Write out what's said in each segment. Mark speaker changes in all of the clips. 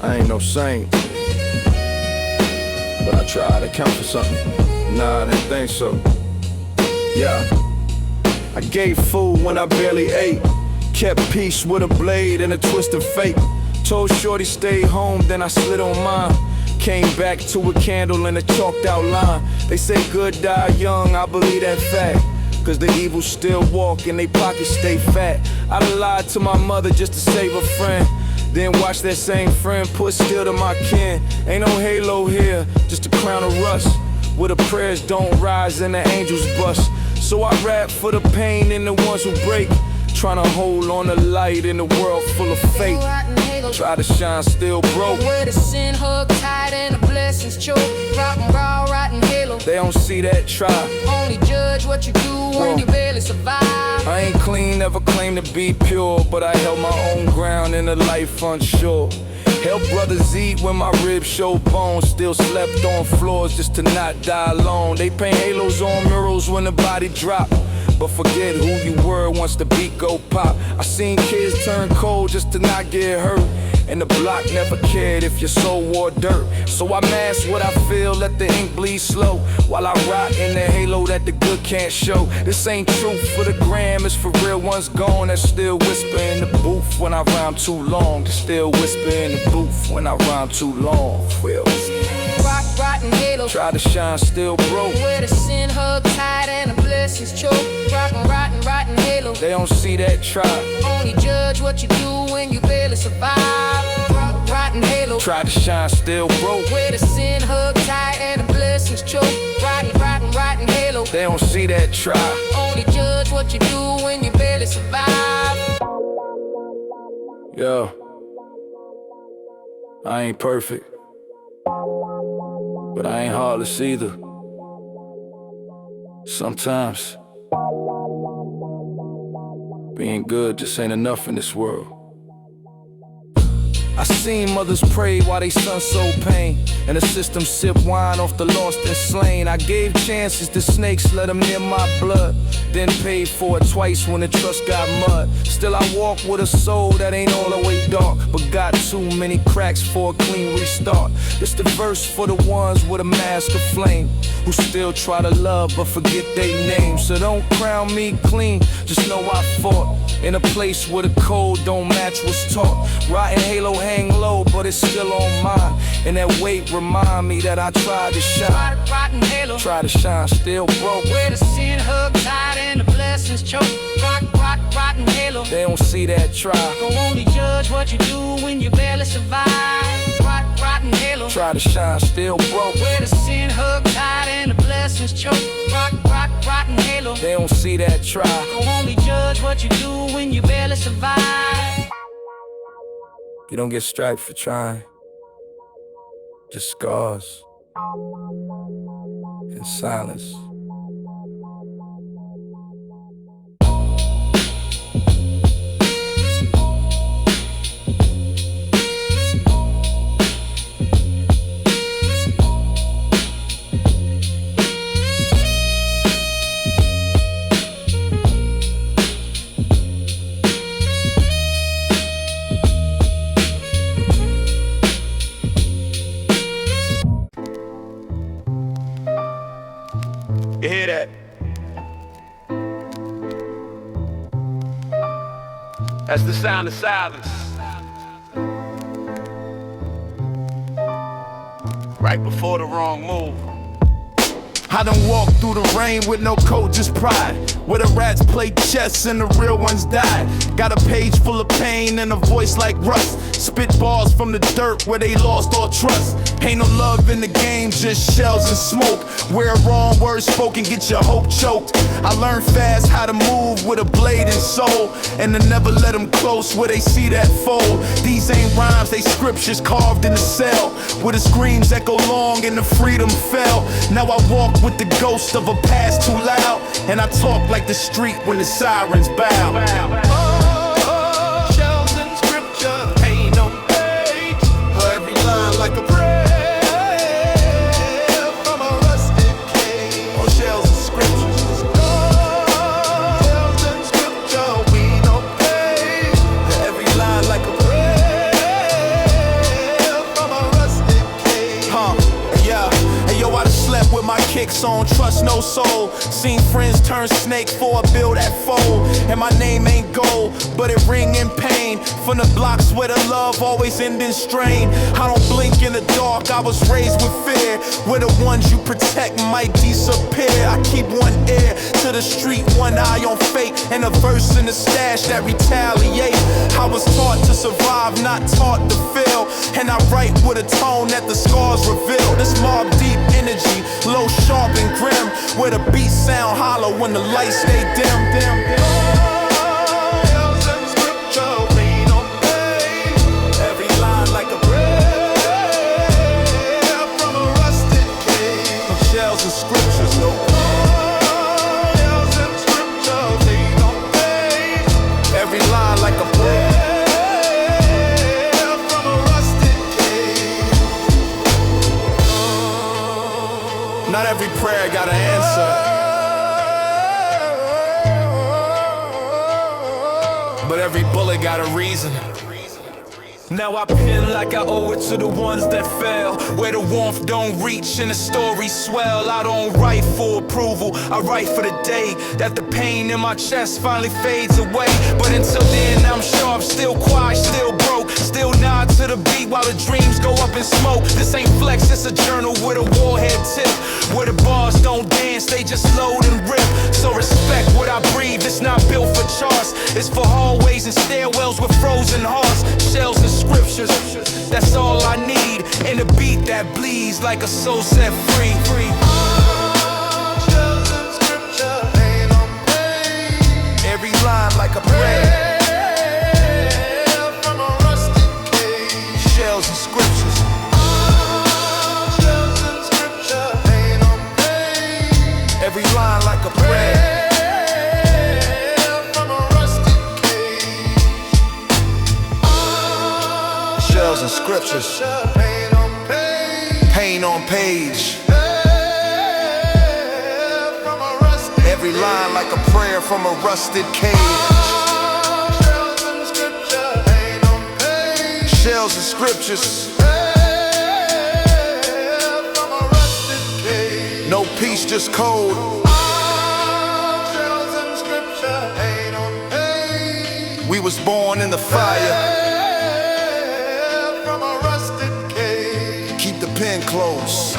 Speaker 1: I ain't no saint, but I try to count for something. Nah, I didn't think so. Yeah, I gave food when I barely ate, kept peace with a blade and a twist of fate. Told shorty stay home, then I slid on mine. Came back to a candle and a chalked out line. They say good die young, I believe that fact, cause the evil still walk and they pockets stay fat. I done lied to my mother just to save a friend, then watch that same friend put steel to my kin. Ain't no halo here, just a crown of rust, where the prayers don't rise and the angels bust. So I rap for the pain and the ones who break, trying to hold on to light in a world full of fate. Try to shine, still broke.
Speaker 2: Where the sin hug tight and the blessings choke. Rock and roll, rotten halo.
Speaker 1: They don't see that, try.
Speaker 2: Only judge what you do when you barely survive.
Speaker 1: I ain't clean, never claimed to be pure, but I held my own ground in a life unsure. Help brothers eat when my ribs show bones. Still slept on floors just to not die alone. They paint halos on murals when the body drop, but forget who you were once the beat go pop. I seen kids turn cold just to not get hurt, and the block never cared if your soul wore dirt. So I mask what I feel, let the ink bleed slow, while I rock in the halo that the good can't show. This ain't truth for the gram, it's for real ones gone that still whisper in the booth when I rhyme too long. They still whisper in the booth when I rhyme too long. Well,
Speaker 2: rock, rotten halo.
Speaker 1: Try to shine, still broke.
Speaker 2: Where the sin hug tight and the blessings choke. Rockin', rotten halo.
Speaker 1: They don't see that, try.
Speaker 2: Only judge what you do when you barely survive. Rotten halo.
Speaker 1: Try to shine, still broke.
Speaker 2: Where the sin hug tight and the blessings choke. Rotten halo.
Speaker 1: They don't see that, try.
Speaker 2: Only judge what you do when you barely survive.
Speaker 1: Yo, I ain't perfect, but I ain't heartless either. Sometimes being good just ain't enough in this world. I seen mothers pray while they sons sold pain, and the system sip wine off the lost and slain. I gave chances to snakes, let them near my blood, then paid for it twice when the trust got mud. Still I walk with a soul that ain't all the way dark, but got too many cracks for a clean restart. This the verse for the ones with a mask of flame, who still try to love but forget they name. So don't crown me clean, just know I fought in a place where the code don't match what's taught. Rotten halo hang low, but it's still on mine, and that weight remind me that I tried to shine.
Speaker 2: Rotten halo.
Speaker 1: Try to shine, still broke.
Speaker 2: Where the sin hug tight and the blessings choke. Rotten halo.
Speaker 1: They don't see that, try.
Speaker 2: Don't only judge what you do when you barely survive. Rotten halo.
Speaker 1: Try to shine, still broke.
Speaker 2: Where the sin hug tight and the blessings choke. Rotten halo.
Speaker 1: They don't see that, try.
Speaker 2: Don't only judge what you do when you barely survive.
Speaker 1: You don't get striped for trying, just scars and silence. You hear that? That's the sound of silence. Right before the wrong move. I done walked through the rain with no coat, just pride. Where the rats play chess and the real ones die. Got a page full of pain and a voice like rust. Spit bars from the dirt where they lost all trust. Ain't no love in the game, just shells and smoke. Where wrong words spoken get your hope choked. I learned fast how to move with a blade and soul, and to never let them close where they see that fold. These ain't rhymes, they scriptures carved in the cell, where the screams echo long and the freedom fell. Now I walk with the ghost of a past too loud, and I talk like the street when the sirens bow. Shells and scripture, ain't no page, every line like a prayer from a rusted cage. Oh, shells and scriptures, shells and scripture, we no page, every line like a prayer kicks on, trust no soul. Seen friends turn snake for a bill that fold. And my name ain't gold, but it ring in pain. From the blocks where the love always end in strain. I don't blink in the dark, I was raised with fear. Where the ones you protect might disappear. I keep one ear to the street, one eye on fate, and a verse in the stash that retaliate. I was taught to survive, not taught to feel. And I write with a tone that the scars reveal. This mob deep energy, low, sharp, and grim. Where the beats sound hollow when the lights stay dim, dim, dim. Shells and scriptures, no oils and scriptures, they don't fade. Every line like a prayer from a rusted cage. Not every prayer got an answer, but every bullet got a reason. Now I pen like I owe it to the ones that fell, where the warmth don't reach and the stories swell. I don't write for approval, I write for the day that the pain in my chest finally fades away. But until then I'm sharp, still quiet, still broke, still nod to the beat while the dreams go up in smoke. This ain't flex, it's a journal with a warhead tip, where the bars don't dance, they just load and rip. So respect what I breathe, it's not built for charts. It's for hallways and stairwells with frozen hearts. Shells and scriptures, that's all I need. And a beat that bleeds like a soul set free. Shells and scripture ain't on page. Every line like a prayer from a rusted cage. Shells and scriptures. Shells and scripture ain't on page. Every line like a prayer. Shells and scriptures, pain on page. Every line like a prayer from a rusted cage. Shells and scriptures, no peace, just cold. We was born in the fire. Keep the pen close.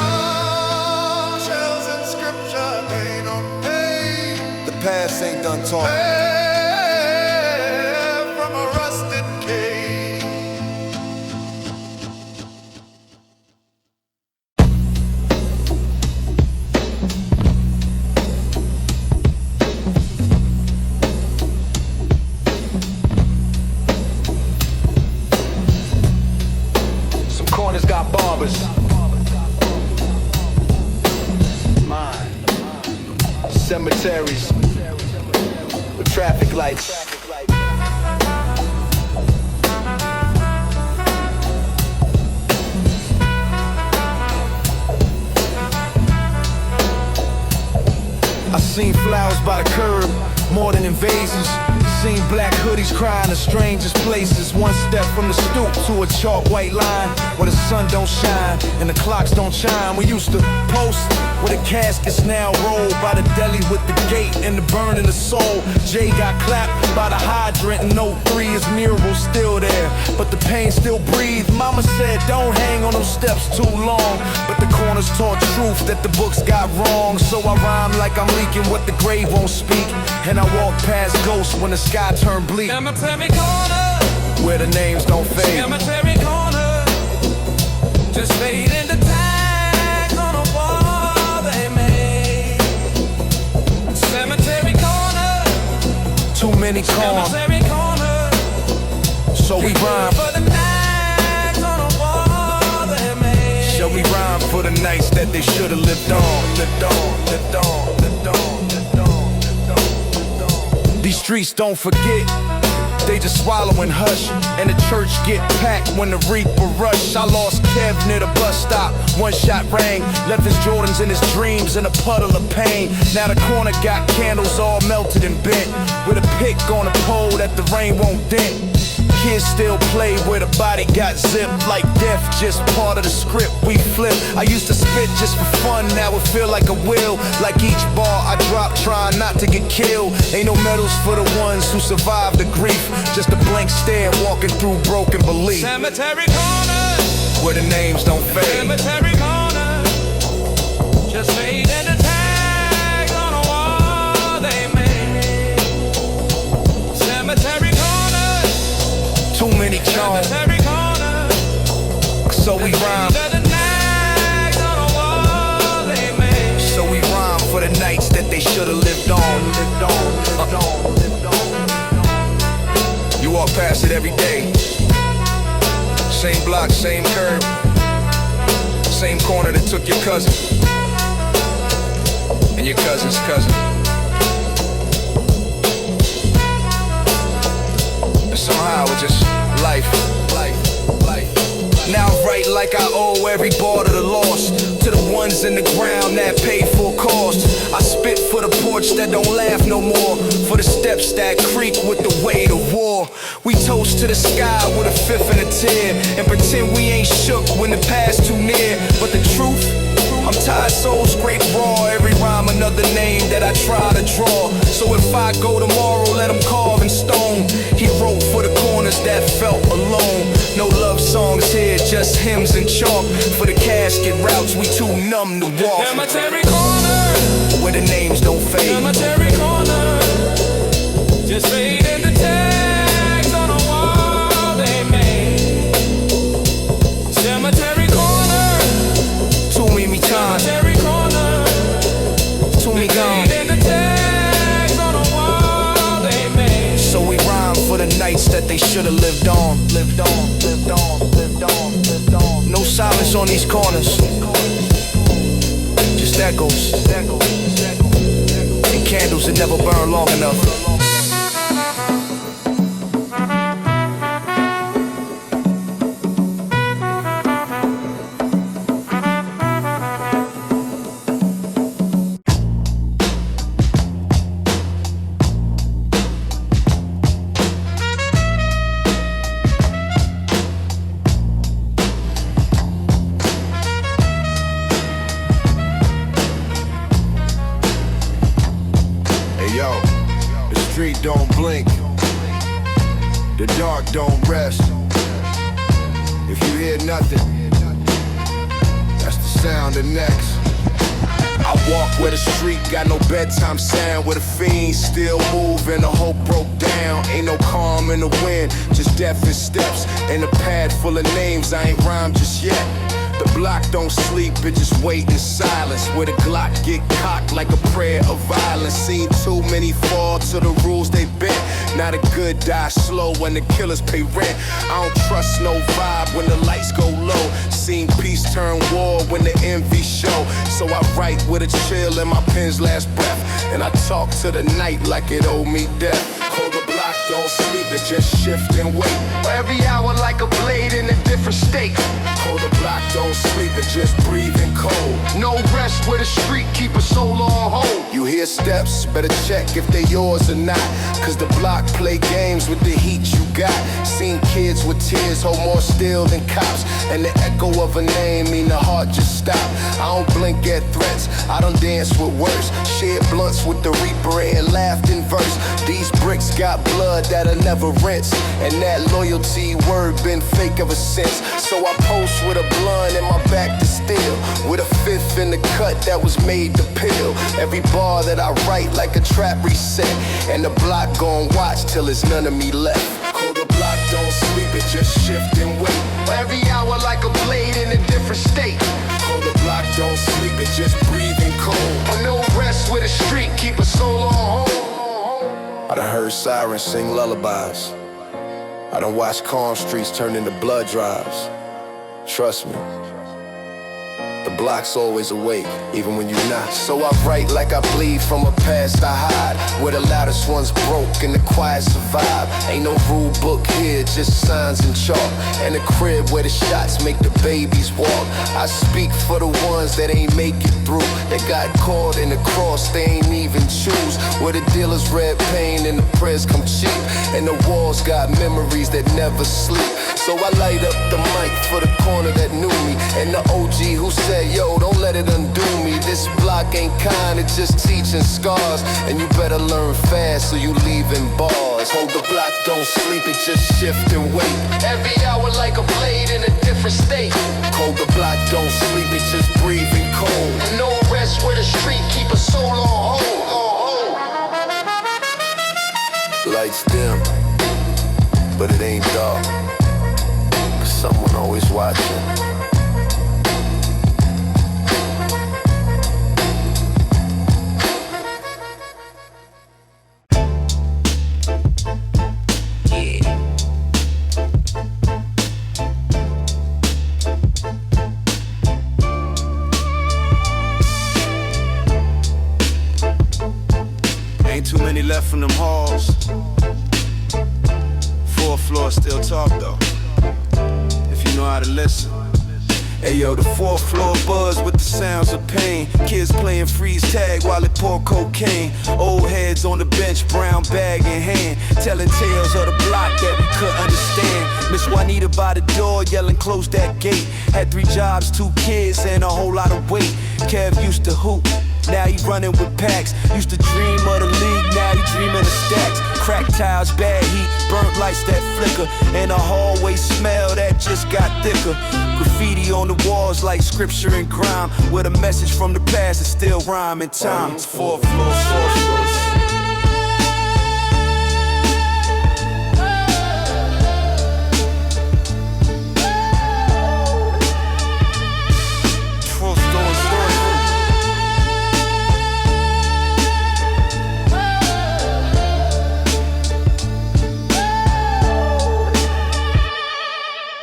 Speaker 1: Shells and scripture ain't on page. The past ain't done talking. From a rusted cage. Some corners got barbers. Mine. Cemeteries with traffic lights. I seen flowers by the curb, more than invasions. Seen black hoodies crying in strangest places. One step from the stoop to a chalk white line where the sun don't shine and the clocks don't chime. We used to post where the caskets now roll by the deli with the gate and the burning the soul. Jay got clapped by the hydrant and no 3 is mural still there, but the pain still breathes. Mama said don't hang on those steps too long, but the corners taught truth that the books got wrong. So I rhyme like I'm leaking what the grave won't speak, and I walk past ghosts when the sky turn bleak.
Speaker 2: Cemetery corner,
Speaker 1: where the names don't fade.
Speaker 2: cemetery corner, just fade into tags on a wall they made. Cemetery corner,
Speaker 1: Too many calm,
Speaker 2: cemetery corner,
Speaker 1: so we rhyme.
Speaker 2: for the tags on a wall they made.
Speaker 1: Shall we rhyme for the nights that they should've lived on? Lived on, lived on, lived on, lived on, lived on, lived on. These streets don't forget, they just swallow and hush, and the church get packed when the reaper rush. I lost Kev near the bus stop, one shot rang, left his Jordans in his dreams in a puddle of pain. Now the corner got candles all melted and bent, with a pick on a pole that the rain won't dent. Kids still play where the body got zipped. Like death, just part of the script we flip. I used to spit just for fun, now it feel like a will. Like each bar I drop, trying not to get killed. Ain't no medals for the ones who survived the grief. Just a blank stare walking through broken belief.
Speaker 2: Cemetery corners,
Speaker 1: where the names don't fade.
Speaker 2: cemetery corners, just fade into tags on a wall they made. Cemetery corners,
Speaker 1: too many charms,
Speaker 2: cemetery corners,
Speaker 1: so we rhyme. So we rhyme for the nights that they should've lived on. You walk past it every day. Same block, same curb, same corner that took your cousin and your cousin's cousin. And somehow it's just life. Now I write like I owe every bar to the lost, to the ones in the ground that paid full cost. I spit for the porch that don't laugh no more, for the steps that creak with the weight of war. We toast to the sky with a fifth and a tear, and pretend we ain't shook when the past too near. But the truth, I'm tired soul scrape raw. Every rhyme another name that I try to draw. So if I go tomorrow, let him carve in stone. He wrote for the corners that felt alone. No love songs here, just hymns and chalk. For the casket routes, we too numb to walk.
Speaker 2: Cemetery corners,
Speaker 1: where the names don't fade.
Speaker 2: cemetery corners, just fade into tags on a wall they made. Cemetery corners,
Speaker 1: too many times,
Speaker 2: cemetery corners,
Speaker 1: too many gone.
Speaker 2: fade into tags on a wall they made.
Speaker 1: So we rhyme for the nights that they should've lived on. No silence on these corners, just echoes and candles that never burn long enough. Yo, the street don't blink, the dark don't rest. If you hear nothing, that's the sound of next. I walk where the street got no bedtime sound, where the fiends still move and the hope broke down. Ain't no calm in the wind, just death and steps. And a pad full of names, I ain't rhymed just yet. The block don't sleep, it just wait in silence, where the Glock get cocked like a prayer of violence. Seen too many fall to the rules they bent. Now the good die slow when the killers pay rent. I don't trust no vibe when the lights go low. Seen peace turn war when the envy show. So I write with a chill in my pen's last breath, and I talk to the night like it owed me death. Hold the block, don't sleep, it just shift and wait. Every hour like a blade in a different state. Hold the block, don't sleep, it just breathing cold. No rest where the street keep a soul on hold. You hear steps, better check if they yours or not, cause the block play games with the heat you got. Seen kids with tears hold more still than cops, and the echo of a name mean the heart just stop. I don't blink at threats, I don't dance with words. Shared blunts with the reaper and laughed in verse. These bricks got blood that'll never rinse, and that loyalty word been fake ever since. So I post with a blunt in my back to steal, with a fifth in the cut that was made to peel. Every bar that I write like a trap reset, and the block gon' watch till there's none of me left. Hold the block, don't sleep, it just shift and wait. Every hour like a blade in a different state. Hold the block, don't sleep, it just breathing cold. No rest with the street, keep a soul on hold. I done heard sirens sing lullabies. I done watched calm streets turn into blood drives. Trust me,
Speaker 3: The block's always awake, even when you're not. So I write like I bleed from a past I hide, where the loudest ones broke and the quiet survive. Ain't no rule book here, just signs and chalk, and a crib where the shots make the babies walk. I speak for the ones that ain't make it through, that got caught in the cross they ain't even choose, where the dealers red pain and the prayers come cheap, and the walls got memories that never sleep. So I light up the mic for the corner that knew me, and the OG who said, yo, don't let it undo me. This block ain't kind, it's just teaching scars, and you better learn fast so you leaving bars. Hold the block, don't sleep, it just shift and wait. Every hour like a blade in a different state. Hold the block, don't sleep, it just breathing cold. And no rest where the street keep a soul on hold. Lights dim, but it ain't dark, 'cause someone always watching.
Speaker 1: Too many left from them halls. 4th floor still talk though, if you know how to listen. Hey yo, the 4th floor buzz with the sounds of pain. Kids playing freeze tag while they pour cocaine. Old heads on the bench, brown bag in hand, telling tales of the block that we couldn't understand. Miss Juanita by the door yelling close that gate. Had 3 jobs, 2 kids and a whole lot of weight. Kev used to hoop, now he running with packs. Used to dream of the league, now he dreaming of stacks. Cracked tiles, bad heat, burnt lights that flicker, and a hallway smell that just got thicker. Graffiti on the walls like scripture and grime, with a message from the past that still rhyme in time. 4th floor sorcerers.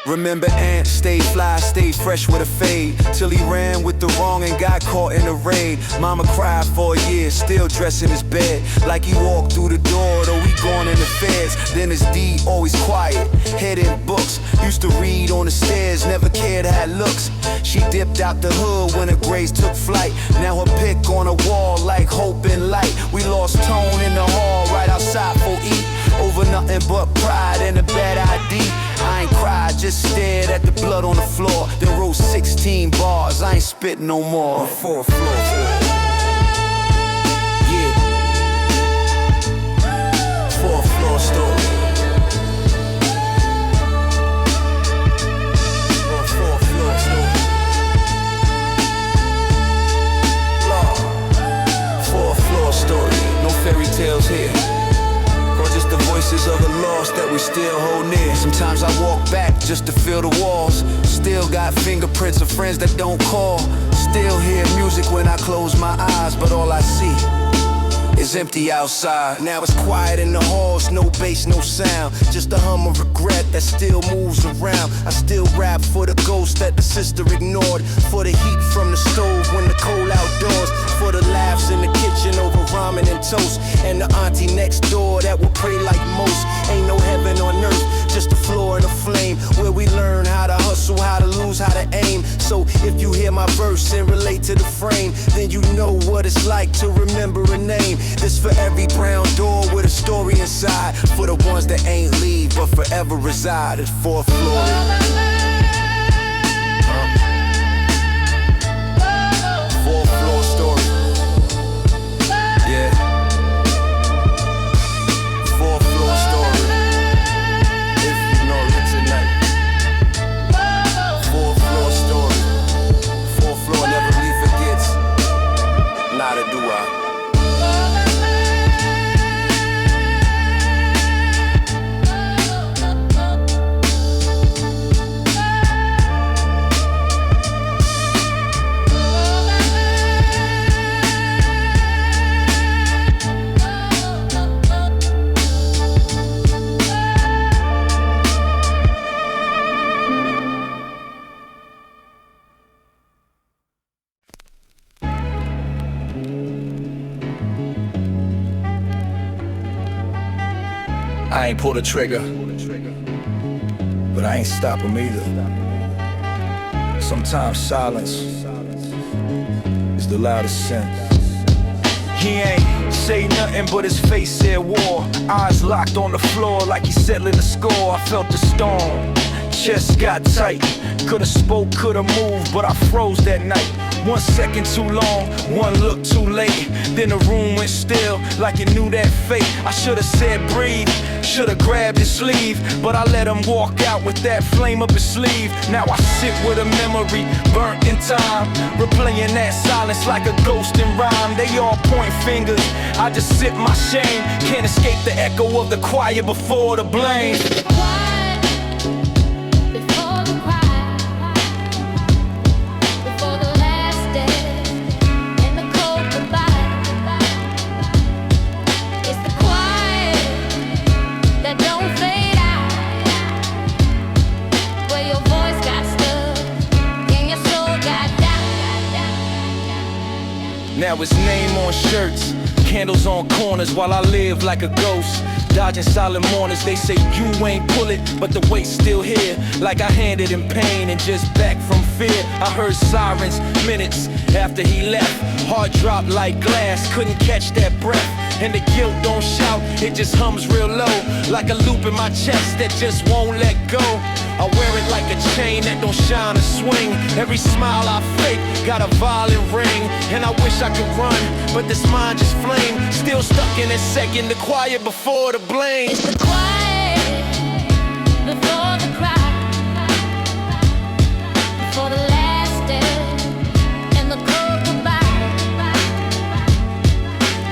Speaker 1: Remember Ant, stayed fly, stayed fresh with a fade, till he ran with the wrong and got caught in a raid. Mama cried for a year, still dressed in his bed, like he walked through the door, though he gone in the feds. Then his D, always quiet, head in books. Used to read on the stairs, never cared how it looks. She dipped out the hood when her grades took flight. Now her pick on a wall like hope and light. We lost tone in the hall right outside for eat, over nothing but pride and a bad ID. I ain't cried, just stared at the blood on the floor, then wrote 16 bars, I ain't spitting no more. On 4th floor. Yeah. 4th floor story. On 4th floor story. Lord. 4th floor story. No fairy tales here, just the voices of the lost that we still hold near. Sometimes I walk back just to feel the walls. Still got fingerprints of friends that don't call. Still hear music when I close my eyes, but all I see is empty outside. Now it's quiet in the halls, no bass, no sound, just a hum of regret that still moves around. I still rap for the ghost that the sister ignored, for the heat from the stove when the cold outdoors, for the laughs in the kitchen over ramen and toast, and the auntie next door that will pray like most. Ain't no heaven on earth, just a floor and a flame, where we learn how to hustle, how to lose, how to aim. So if you hear my verse and relate to the frame, then you know what it's like to remember a name. This for every brown door with a story inside, for the ones that ain't leave but forever reside at 4th floor. 4th floor story. Yeah. 4th floor story. If you know it tonight. 4th floor story. 4th floor never really forgets. Neither do I.
Speaker 4: I ain't pulled a trigger, but I ain't stop him either. Sometimes silence is the loudest sin. He ain't say nothing but his face said war. Eyes locked on the floor like he settling the score. I felt the storm, chest got tight. Could've spoke, could've moved, but I froze that night. 1 second too long, one look too late. Then the room went still, like it knew that fate. I should've said breathe, should've grabbed his sleeve, but I let him walk out with that flame up his sleeve. Now I sit with a memory burnt in time, replaying that silence like a ghost in rhyme. They all point fingers, I just sit my shame. Can't escape the echo of the choir before the blame. Now his name on shirts, candles on corners while I live like a ghost. Dodging silent mourners, they say you ain't pull it, but the weight's still here. Like I handed in pain and just back from fear. I heard sirens minutes after he left. Heart dropped like glass, couldn't catch that breath. And the guilt don't shout, it just hums real low, like a loop in my chest that just won't let go. I wear it like a chain that don't shine or swing. Every smile I fake got a violent ring. And I wish I could run, but this mind just flame. Still stuck in a second, the quiet before the blame.
Speaker 5: It's the quiet before the cry, before the last day and the cold goodbye.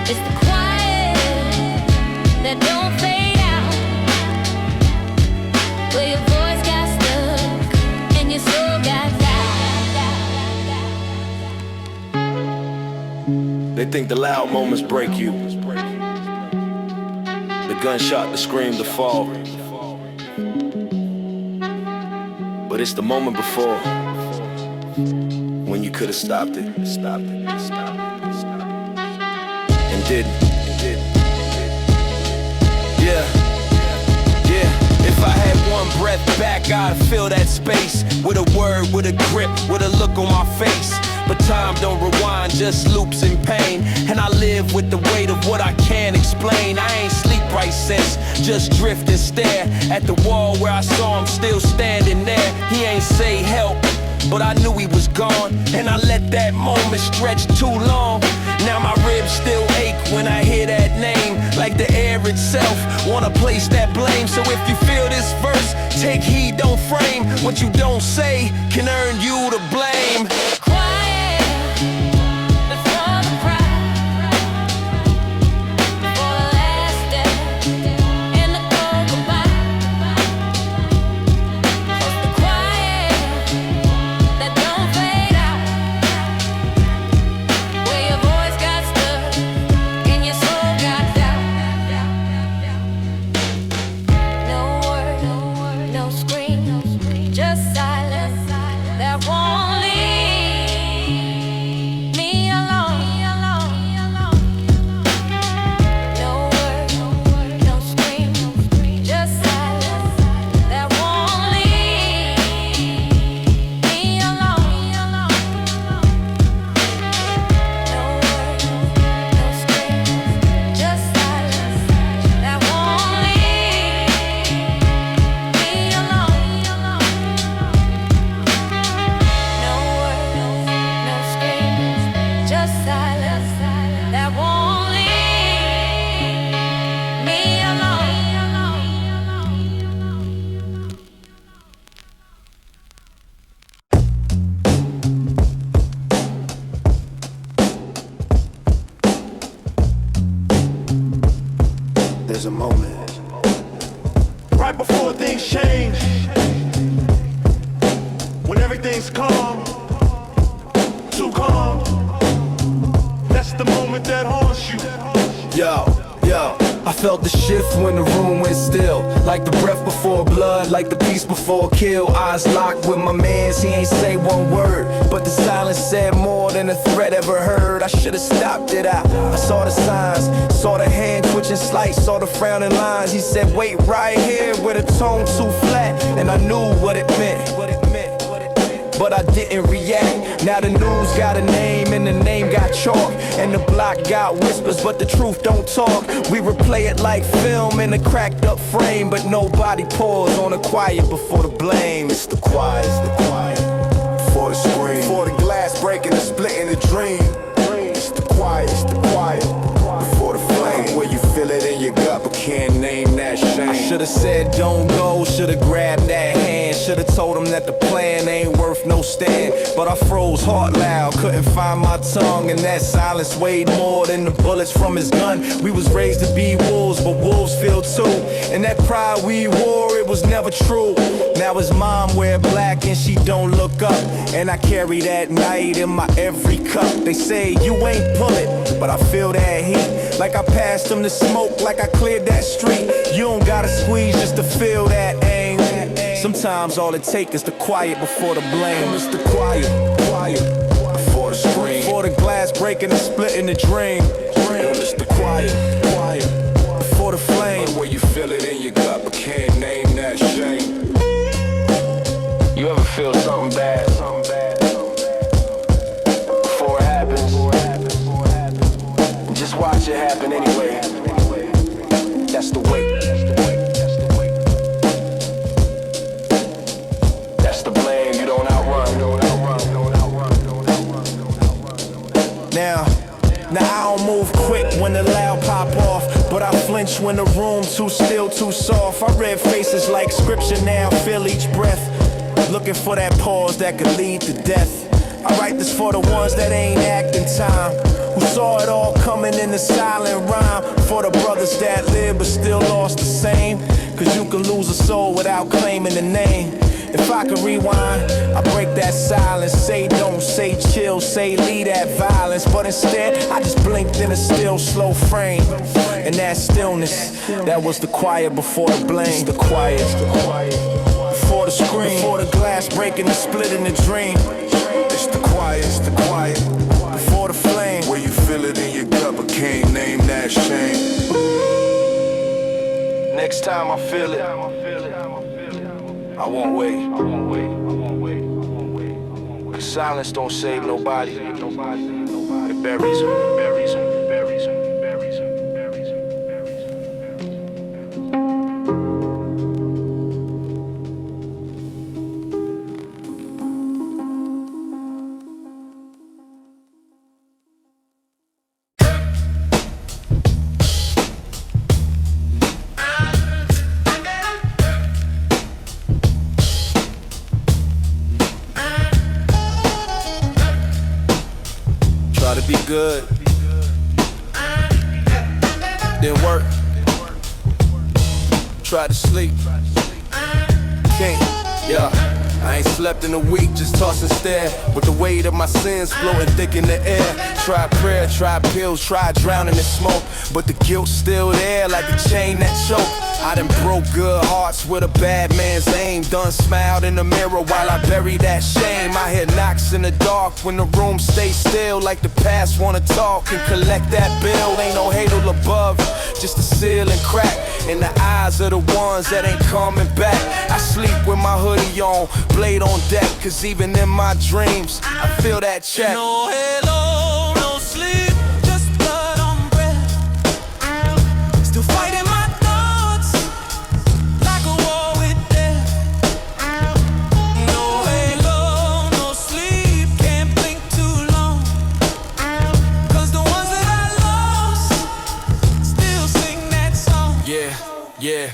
Speaker 5: It's the quiet that don't fade out, where your voice got stuck and your soul got died.
Speaker 4: They think the loud moments break you, the gunshot, the scream, the fall. But it's the moment before, when you could've stopped it, and didn't. Yeah. If I had one breath back, I'd fill that space with a word, with a grip, with a look on my face. But time don't rewind, just loops in pain. And I live with the weight of what I can't explain. I ain't sleep right since, just drift and stare at the wall where I saw him still standing there. He ain't say help, but I knew he was gone. And I let that moment stretch too long. Now my ribs still ache when I hear that name, like the air itself, wanna place that blame. So if you feel this verse, take heed, don't frame. What you don't say can earn you the blame.
Speaker 1: There's a moment right before things change, when everything's calm, too calm. That's the moment that haunts you.
Speaker 4: Yo, I felt the shift when the room went still, like the breath before blood, like the peace before kill. Eyes locked with my mans, he ain't say one word, but the silence said more than a threat ever heard. I should've stopped it out. I saw the signs, saw the hand twitching slight, saw the frowning lines. He said wait right here with a tone too flat, and I knew what it meant, but I didn't react. Now the news got a name and the name got chalk, and the block got whispers but the truth don't talk. We replay it like film in a cracked up frame, but nobody pause on the quiet before the blame. It's the quiet,
Speaker 3: Before the screen, before the glass breaking and splitting the dream. It's the quiet, before the flame, where you feel it in your gut but can't name that shame.
Speaker 4: I should've said don't go, should've grabbed that hand, should've told him that the plan ain't worth no stand. But I froze heart loud, couldn't find my tongue, and that silence weighed more than the bullets from his gun. We was raised to be wolves, but wolves feel too, and that pride we wore, it was never true. Now his mom wear black and she don't look up, and I carry that night in my every cup. They say you ain't pull it, but I feel that heat, like I passed him the smoke, like I cleared that street. You don't gotta squeeze just to feel that aim. Sometimes all it takes is the quiet before the blame. It's the quiet,
Speaker 3: Before the screen,
Speaker 4: before the glass breaking and splitting the dream.
Speaker 3: it's the quiet,
Speaker 4: Before the flame.
Speaker 3: where you feel it in your gut but can't name that shame.
Speaker 4: You ever feel something bad before it happens? Just watch it happen anyway. That's the weight. That's the blame you don't outrun. Now I don't move quick when the loud pop off, but I flinch when the room too still, too soft. I read faces like scripture now, feel each breath, looking for that pause that could lead to death. I write this for the ones that ain't acting time, who saw it all coming in the silent rhyme. For the brothers that live but still lost the same, cause you can lose a soul without claiming the name. If I could rewind, I break that silence. Say don't, say chill, say leave that violence. But instead, I just blinked in a still, slow frame. And that stillness, that was the quiet before the blame. The quiet, before the screen, before the glass breaking and splitting the dream.
Speaker 3: It's the quiet,
Speaker 4: Before the flame,
Speaker 3: where you feel it in your gut but can't name that shame.
Speaker 4: next time I feel it, I won't wait. Cause silence don't save nobody. It buries them. Try to be good, didn't work. Try to sleep, can't, yeah. I ain't slept in a week, just toss and stare, with the weight of my sins floating thick in the air. Tried prayer, tried pills, tried drowning in smoke, but the guilt's still there like a chain that choke. I done broke good hearts with a bad man's aim, done smiled in the mirror while I bury that shame. I hear knocks in the dark when the room stays still, like the past wanna talk and collect that bill. Ain't no halo above, just a ceiling crack in the eyes of the ones that ain't coming back. I sleep with my hoodie on, blade on deck, cause even in my dreams I feel that check.
Speaker 2: No halo, no sleep, just blood on breath. Still fighting my thoughts like a war with death. No halo, no sleep, can't blink too long. Cause the ones that I lost still sing that song.
Speaker 4: Yeah.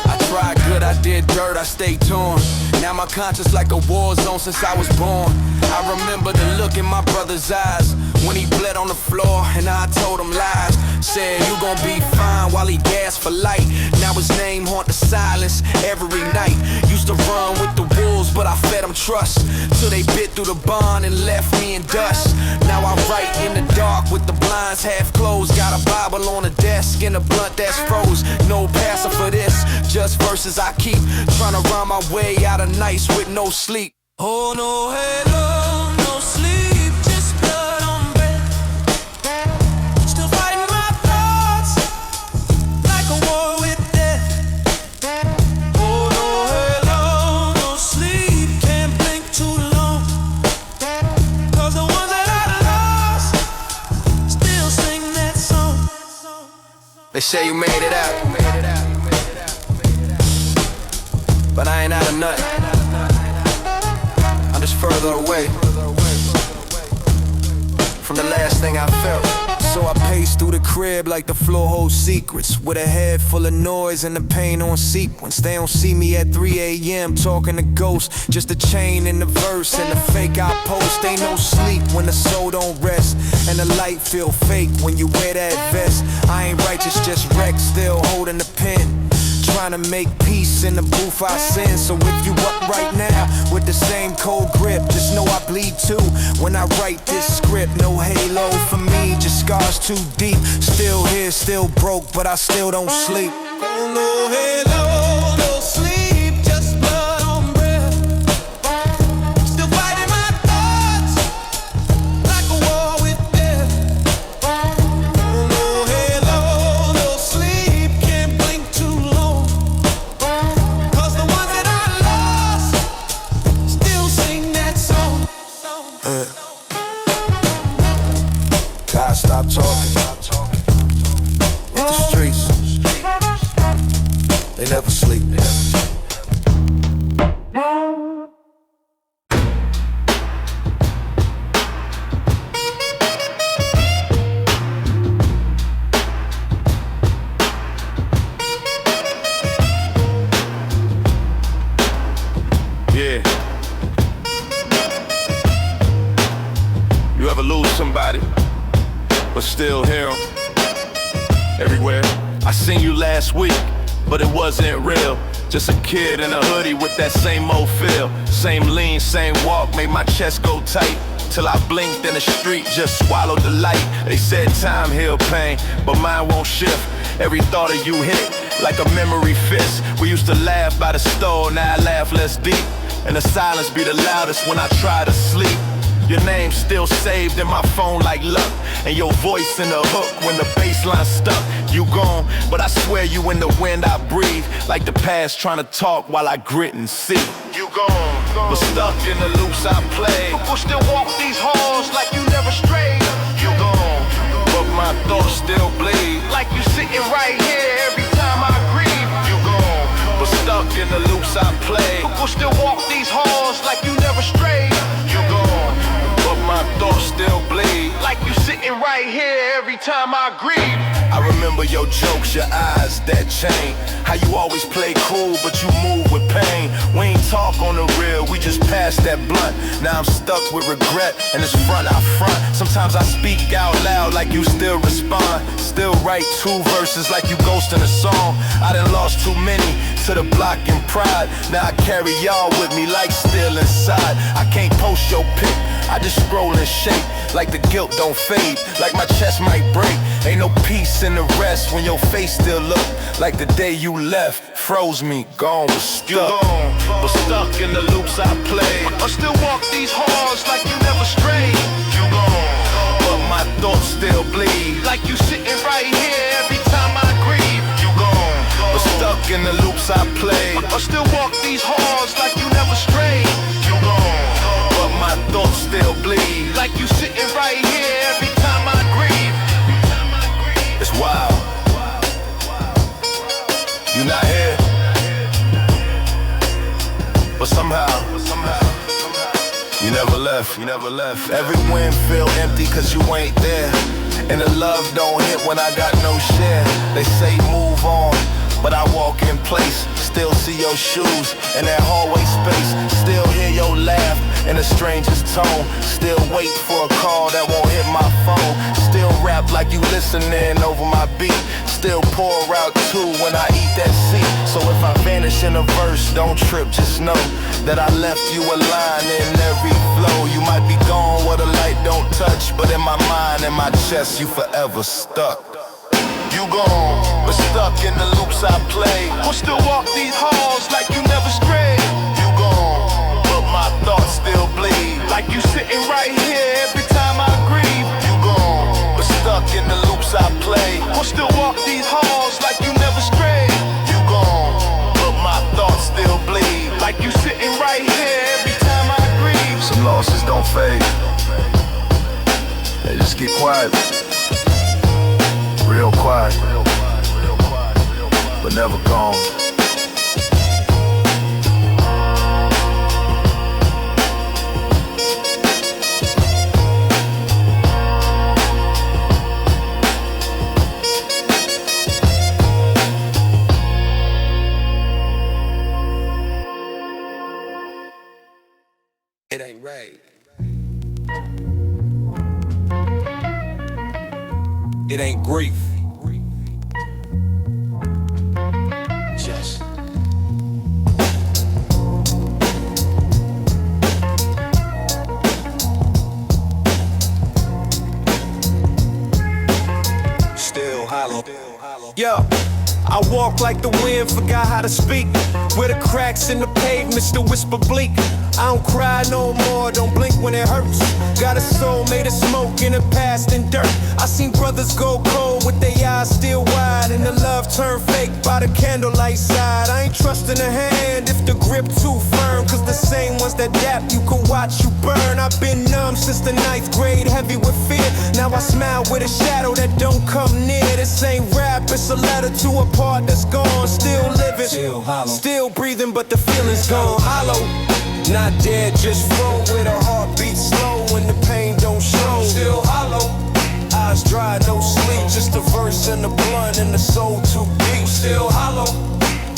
Speaker 4: I tried good, I did dirt, I stayed torn. Now my conscience like a war zone since I was born. I remember the look in my brother's eyes when he bled on the floor and I told him lies.
Speaker 6: Said you gon' be fine while he gasped for light. Now his name haunt the silence every night. Used to run with the wolves, but I fed them trust till they bit through the bond and left me in dust. Now I write in the dark with the blinds half closed. Got a Bible on the desk and a blunt that's froze. No passer for this, just verses I keep. Tryna rhyme my way out of nights with no sleep.
Speaker 2: Oh no, hello, no sleep, just blood on bread. Still fighting my thoughts like a war with death. Oh no, hello, no sleep, can't blink too long. Cause the ones that I lost still sing that song.
Speaker 6: They say you made it out, but I ain't out of nut. I'm just further away from the last thing I felt. So I pace through the crib like the floor holds secrets, with a head full of noise and the pain on sequence. They don't see me at 3 a.m. talking to ghosts, just a chain in the verse and the fake I post. Ain't no sleep when the soul don't rest, and the light feel fake when you wear that vest. I ain't righteous, just wrecked, still holding the pen, trying to make peace in the booth I sin. So if you up right now with the same cold grip, just know I bleed too when I write this script. No halo for me, just scars too deep. Still here, still broke, but I still don't sleep.
Speaker 2: Oh no, hello, no sleep, just blood on bread. Still fighting my thoughts like a war with death. Oh no, hello, no sleep, can't blink too long. Cause the ones that I lost still sing that song.
Speaker 6: God, stop talking. Hit the streets, they never sleep.
Speaker 1: Yeah. You ever lose somebody, but still hear them everywhere? I seen you last week, but it wasn't real. Just a kid in a hoodie with that same old feel. Same lean, same walk, made my chest go tight. Till I blinked and the street just swallowed the light. They said time heal pain, but mine won't shift. Every thought of you hit like a memory fist. We used to laugh by the store, now I laugh less deep. And the silence be the loudest when I try to sleep. Your name's still saved in my phone like luck, and your voice in the hook when the bass line stuck. You gone, but I swear you in the wind I breathe. Like the past trying to talk while I grit and see. You gone, but stuck in the loops I play. People still walk these halls like you never strayed. You gone, but my thoughts still bleed. Like you sitting right here every time I grieve. You gone, but stuck in the loops I play. People still walk these halls like you never strayed. You gone, but my thoughts still bleed. Like you sitting right here every time I grieve. I remember your jokes, your eyes that change. How you always play cool, but you move with pain. We ain't talk on the real, we just passed that blunt. Now I'm stuck with regret, and it's front I front. Sometimes I speak out loud like you still respond. Still write two verses like you ghosting a song. I done lost too many to the block in pride. Now I carry y'all with me like still inside. I can't post your pic, I just scroll and shake. Like the guilt don't fade, like my chest might break. Ain't no peace in the rest when your face still look like the day you left. Froze me, gone, was stuck. You gone, but stuck in the loops I play. I still walk these halls like you never strayed. You gone, but my thoughts still bleed. Like you sitting right here every time I grieve. You gone, but stuck in the loops I play. I still walk these halls like you never strayed. You gone, but my thoughts still bleed. Like you sitting right here every time I grieve. It's wild. You're not here, but somehow you never left. You never left. Every win feel empty 'cause you ain't there, and the love don't hit when I got no share. They say move on, but I walk in place. Still see your shoes in that hallway space. Still hear your laugh in a stranger's tone. Still wait for a call that won't hit my phone. Still rap like you listening over my beat. Still pour out two when I eat that seat. So if I vanish in a verse, don't trip, just know that I left you a line in every flow. You might be gone where the light don't touch, but in my mind, in my chest, you forever stuck. You gone, but stuck in the loops I play. Will still walk these halls like you never strayed. You gone, but my thoughts still bleed. Like you sitting right here every time I grieve. You gone, but stuck in the loops I play. Will still walk these halls like you never strayed. You gone, but my thoughts still bleed. Like you sitting right here every time I grieve.
Speaker 4: Some losses don't fade, they just get quiet. Real quiet, but never gone.
Speaker 6: It ain't right. It ain't grief. Just still hollow.
Speaker 7: Yo, I walk like the wind, forgot how to speak. Where the cracks in the pavement still whisper bleak. I don't cry no more, don't blink when it hurts. Got a soul made of smoke in the past and dirt. I seen brothers go cold with their eyes still wide, and the love turned fake by the candlelight side. I ain't trusting a hand if the grip too firm, cause the same ones that dap you could watch you burn. I've been numb since the 9th grade, heavy with fear. Now I smile with a shadow that don't come near. This ain't rap, it's a letter to a part that's gone. Still living,
Speaker 6: still hollow,
Speaker 7: still breathing, but the feeling's gone. Hollow, not dead, just flow with a heartbeat slow when the pain don't show. Still hollow, eyes dry, no sleep, just a verse and a blunt and the soul too deep. Still hollow,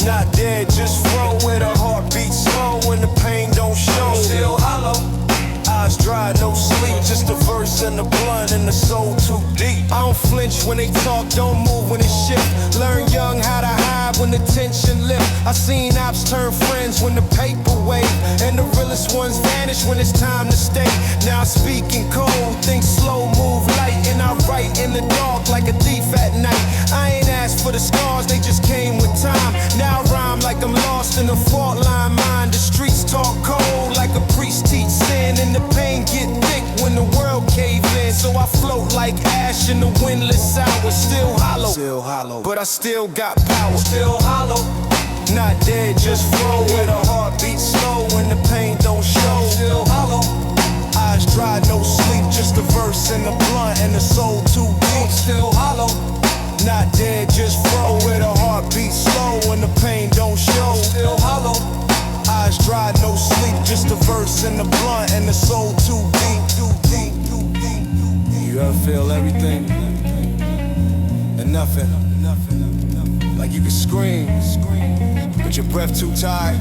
Speaker 7: not dead, just flow with a heartbeat slow when the pain don't show. Still hollow, eyes dry, no sleep, just a verse and a blunt and the soul too deep. I don't flinch when they talk, don't move when it shift. Learn young how to hide when the tension lift. I seen ops turn friends when the paper wave, and the realest ones vanish when it's time to stay. Now I speak in cold, think slow, move light, and I write in the dark like a thief at night. I ain't asked for the scars, they just came with time. Now I rhyme like I'm lost in a fault line mind. The streets talk cold like a priest teach sin, and the pain get thick when the world cave in. So I float like ash in the windless hours. Still hollow, but I still got power. Still hollow, not dead, just flow with a heartbeat slow when the pain don't show. Still hollow, eyes dry, no sleep, just a verse and a blunt and the soul too deep. Still hollow, not dead, just flow with a heartbeat slow when the pain don't show. Still hollow, eyes dry, no sleep, just a verse and a blunt and the soul too deep. You ever feel everything and nothing? Like you can scream, but your breath too tired.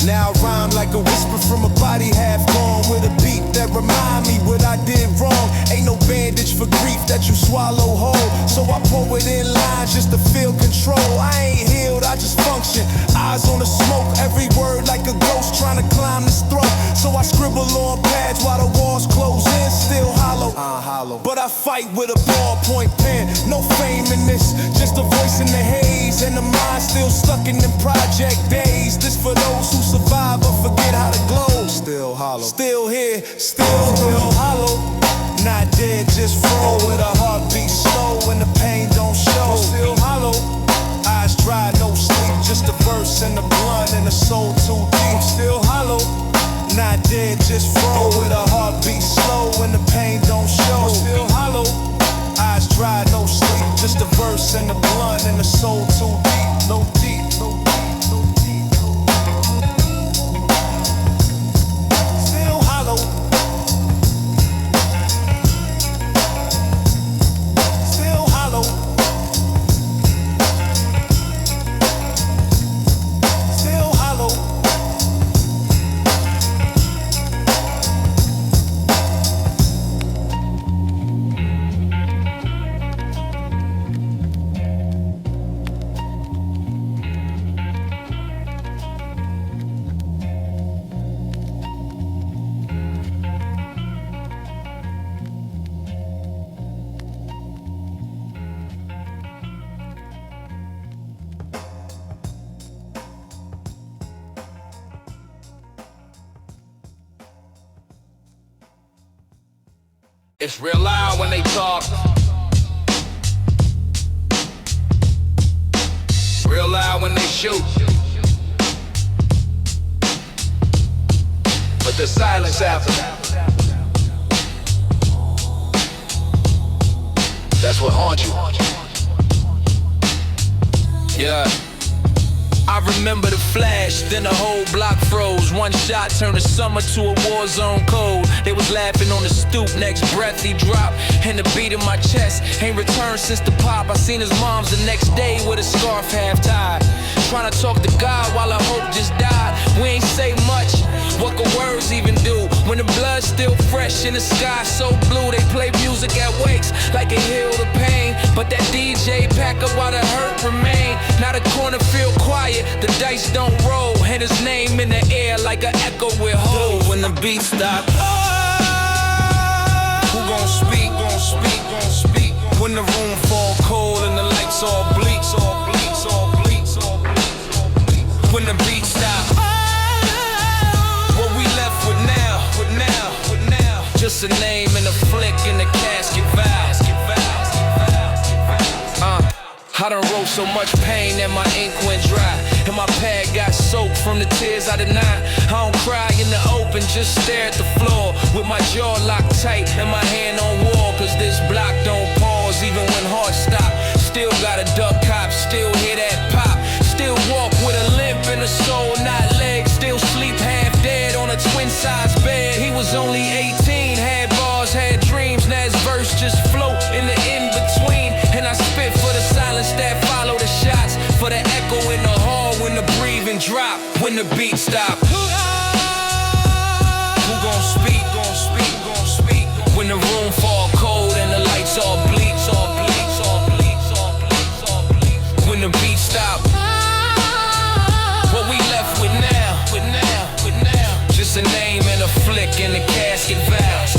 Speaker 7: Now I rhyme like a whisper from a body half gone, with a beat that remind me what I did wrong. Ain't no bandage for grief that you swallow whole, so I pour it in lines just to feel control. I ain't healed, I just function. Eyes on the smoke, every word like a ghost trying to climb this throat. So I scribble on pads while the walls close in. Still hollow, but I fight with a ballpoint pen. No fame in this, just a voice in the haze, and the mind still stuck in them project days. This for those who survive or forget how to glow. Still hollow, still here, still hollow. Not dead, just flow with a heartbeat slow when the pain don't show. Still hollow, eyes dry, no sleep, just a verse and a blunt and the soul too deep. Still hollow, not dead, just flow with a heartbeat slow when the pain don't show. Still hollow, eyes dry, no sleep, just a verse and a blunt and the soul too deep. No deep, no deep, no deep, no deep. Still hollow, still hollow, still hollow.
Speaker 8: It's real loud when they talk. Real loud when they shoot. But the silence after. That's what haunts you.
Speaker 4: Yeah. I remember the flash, then the whole block froze. One shot turned the summer to a war zone cold. They was laughing on the stoop, next breath he dropped. And the beat in my chest ain't returned since the pop. I seen his mom's the next day with a scarf half tied. Trying to talk to God while I hope just died. We ain't say much, what could words even do? When the blood's still fresh and the sky so blue. They play music at wakes like it heal the pain. But that DJ pack up while the hurt remain. Now the corner feel quiet, the dice don't roll. And his name in the air like an echo with hope. When the beat stop, who gon' speak, gon' speak, gon' speak? When the room fall cold and the lights all bleak, all bleak, all bleak, all bleak. When the beat stop, what we left with now, with now, with now. Just a name and a flick in the casket vow. I done wrote so much pain that my ink went dry. And my pad got soaked from the tears I denied. I don't cry in the open, just stare at the floor. With my jaw locked tight and my hand on wall. Cause this block don't pause even when hearts stop. Still got a duck cop, still hear that pop. Still walk with a limp and a soul, not legs. Still sleep half dead on a twin-size bed. He was only 18, had bars, had dreams. Now his verse just float in the in-between. And I spit for the silence that follow the shots. For the echo in the hall when the breathing drop. When the beat stop. Who gon' speak, gon' speak, gon' speak? When the room fall cold and the lights all bleak, all bleak, all bleak, all bleak, all bleak. When the beat stop. What we left with now, with now, with now. Just a name and a flick in the casket vows.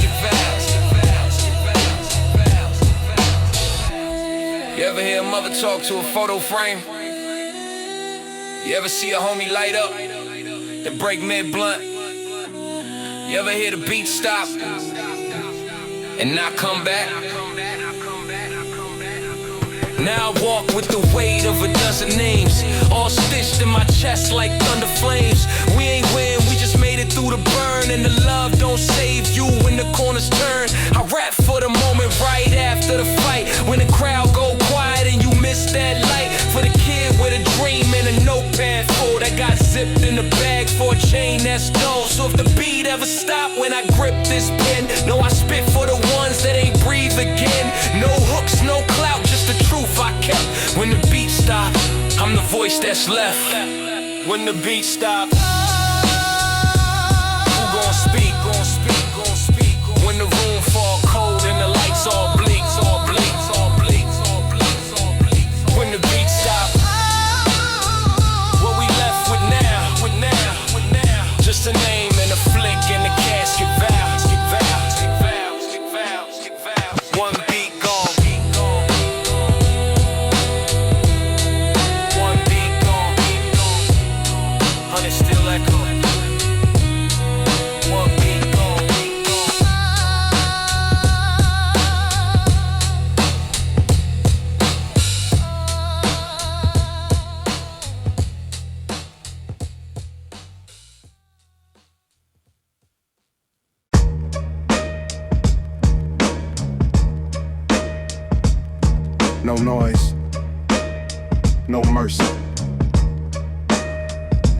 Speaker 4: You ever hear a mother talk to a photo frame? You ever see a homie light up, then break mid-blunt? You ever hear the beat stop and not come back? Now I walk with the weight of a dozen names, all stitched in my chest like thunder flames. We ain't win, we just made it through the burn. And the love don't save you when the corners turn. I rap for the moment right after the fight, when the crowd go quiet and you miss that light. For the kid with a dream and a notepad full that got zipped in the bag for a chain that's dull. So if the beat ever stop when I grip this pen, no, I spit for the ones that ain't breathe again. No hooks, no clout, just the truth I kept. When the beat stop, I'm the voice that's left. When the beat stop, who gon' speak, gon' speak, gon' speak? When the room fall cold and the lights all bleak, all bleak, all bleak, all bleak, all bleak. When the beat stop, what we left with now, with now, with now. Just a name and a flick in the casket vows. One beat gone. One beat gone. Honey still echo. One beat gone.
Speaker 1: No noise, no mercy.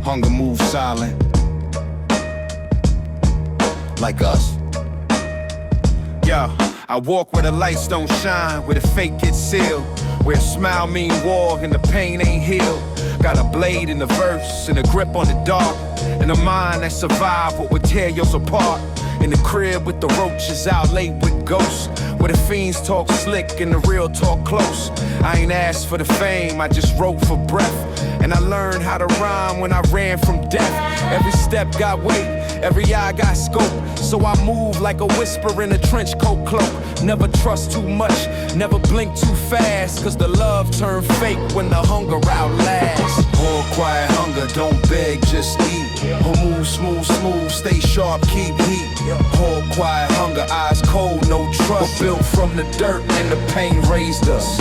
Speaker 1: Hunger moves silent, like us. Yo, I walk where the lights don't shine, where the fake gets sealed, where a smile mean war and the pain ain't healed. Got a blade in the verse and a grip on the dark, and a mind that survived what would tear yours apart. In the crib with the roaches out late with ghosts, where the fiends talk slick and the real talk close. I ain't asked for the fame, I just wrote for breath. And I learned how to rhyme when I ran from death. Every step got weight, every eye got scope. So I move like a whisper in a trench coat cloak. Never trust too much, never blink too fast, cause the love turned fake when the hunger outlasts.
Speaker 4: All quiet hunger, don't beg, just eat. Move smooth, smooth, stay sharp, keep heat. All quiet hunger, eyes cold, no trust. We're built from the dirt and the pain raised us.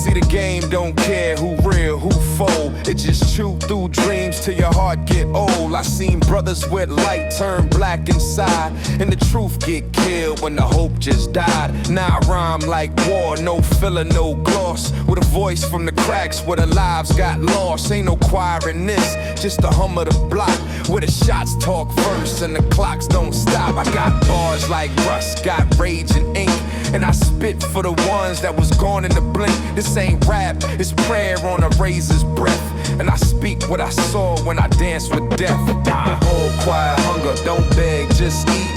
Speaker 4: See, the game don't care who real, who fold. It just chew through dreams till your heart get old. I seen brothers with light turn black inside, and the truth get killed when the hope just died. Now I rhyme like war, no filler, no gloss. With a voice from the cracks where the lives got lost. Ain't no choir in this, just the hum of the block, where the shots talk first and the clocks don't stop. I got bars like rust, got rage and ink, and I spit for the ones that was gone in the blink. This ain't rap, it's prayer on a razor's breath, and I speak what I saw when I danced with death. Hold quiet hunger, don't beg, just eat.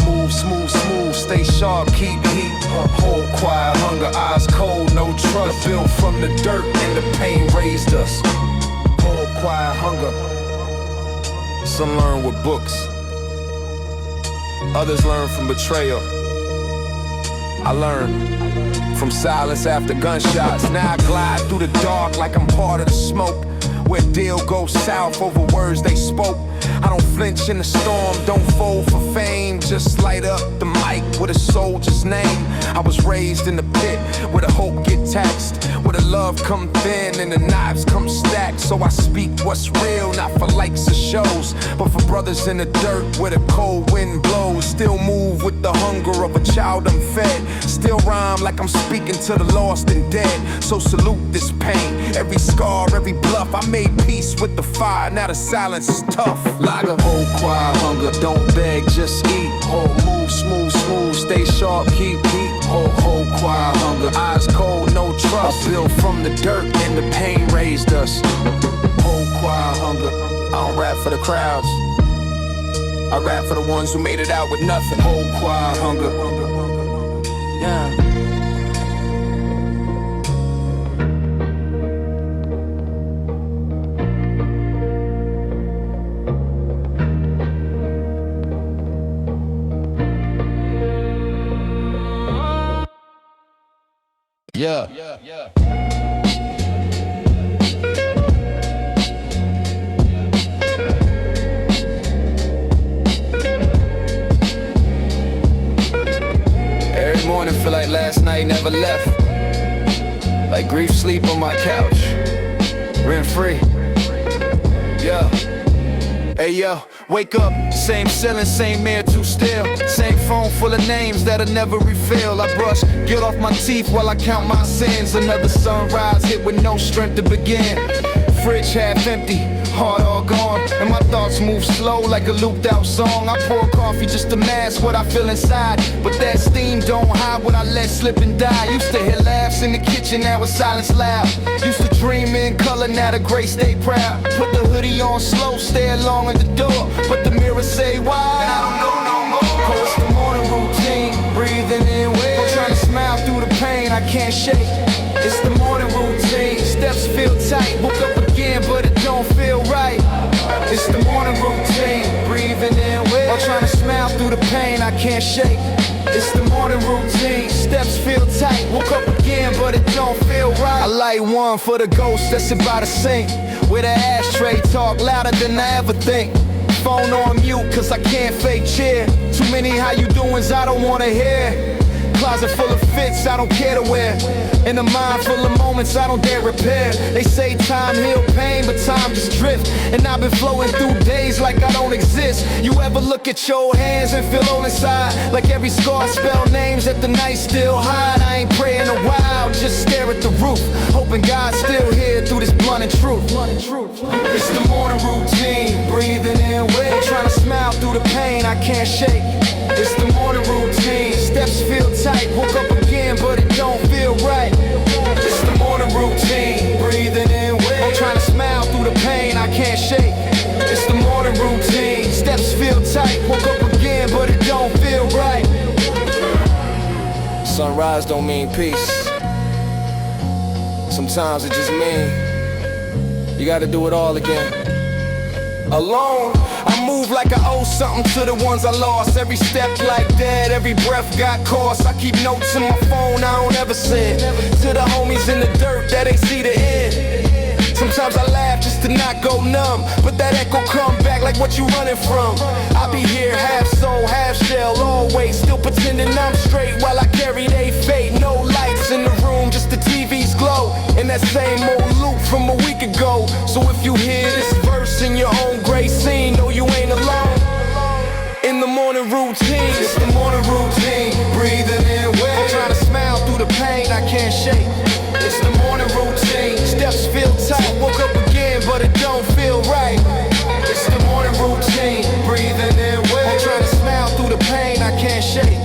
Speaker 4: Move smooth, smooth, stay sharp, keep heat. Hold quiet hunger, eyes cold, no trust. Built from the dirt and the pain raised us. Hold quiet hunger. Some learn with books, others learn from betrayal. I learned from silence after gunshots. Now I glide through the dark like I'm part of the smoke, where deal goes south over words they spoke. I don't flinch in the storm, don't fold for fame. Just light up the mic with a soldier's name. I was raised in the pit where the hope get taxed, where the love come thin and the knives come stacked. So I speak what's real, not for likes or shows, but for brothers in the dirt where the cold wind blows. Still move with the hunger of a child unfed. Still rhyme like I'm speaking to the lost and dead. So salute this pain, every scar, every bluff. I made peace with the fire, now the silence is tough. Lager, hold quiet hunger, don't beg, just eat. Hold move smooth, smooth, stay sharp, keep heat. Hold quiet hunger, eyes cold, no trust. Built from the dirt and the pain raised us. Hold quiet hunger, I don't rap for the crowds, I rap for the ones who made it out with nothing. Hold quiet hunger, yeah.
Speaker 1: Yeah.
Speaker 4: Every morning feel like last night never left. Like grief sleep on my couch, rent free. Yeah. Hey yo, wake up, same ceiling, same air too still. Same phone full of names that'll never refill. I brush guilt off my teeth while I count my sins. Another sunrise hit with no strength to begin. Fridge half empty, heart all gone, and my thoughts move slow like a looped out song. I pour coffee just to mask what I feel inside, but that steam don't hide what I let slip and die. Used to hear laughs in the kitchen, now it's silence loud. Used to dream in color, now the gray stay proud. Put the hoodie on slow, stay along at the door, but the mirror say why, and I don't know no more. Oh, it's the morning routine, breathing in well, trying to smile through the pain I can't shake. It's the morning routine, steps feel tight, woke up again but it don't feel right. It's the morning routine, breathing in well, trying to smile through the pain I can't shake. It's the morning routine, steps feel tight, woke up again but it don't feel right. I light one for the ghost that's about to sink, with an ashtray talk louder than I ever think. Phone on mute cause I can't fake cheer. Too many how you doings I don't wanna hear. Closet full of fits I don't care to wear, in a mind full of moments I don't dare repair. They say time heal pain, but time just drift, and I've been flowing through days like I don't exist. You ever look at your hands and feel all inside, like every scar spell names that the night still hide. I ain't praying a while, just stare at the roof, hoping God's still here through this blunt and truth. It's the morning routine, breathing in well, trying to smile through the pain I can't shake. It's the morning routine, steps feel tight, woke up again but it don't feel right. It's the morning routine, breathing in well, I'm trying to smile through the pain I can't shake. It's the morning routine, steps feel tight, woke up again but it don't feel right. Sunrise don't mean peace, sometimes it just mean you gotta do it all again. Alone, I move like I owe something to the ones I lost. Every step like that, every breath got cost. I keep notes in my phone, I don't ever send to the homies in the dirt that ain't see the end. Some
Speaker 7: Sometimes I laugh just to not go numb, but that echo come back like what you running from. I be here half soul, half shell, always still pretending I'm straight while I carry they fate. No lights in the room, just the TV's glow, and that same old loop from a week ago. So if you hear this verse in your own gray scene, know you ain't alone. In the morning routine, it's the morning routine, breathing in well. I'm trying to smile through the pain I can't shake. It's the morning routine, steps feel tight. Woke up again, but it don't feel right. It's the morning routine, breathing in well. I'm trying to smile through the pain I can't shake.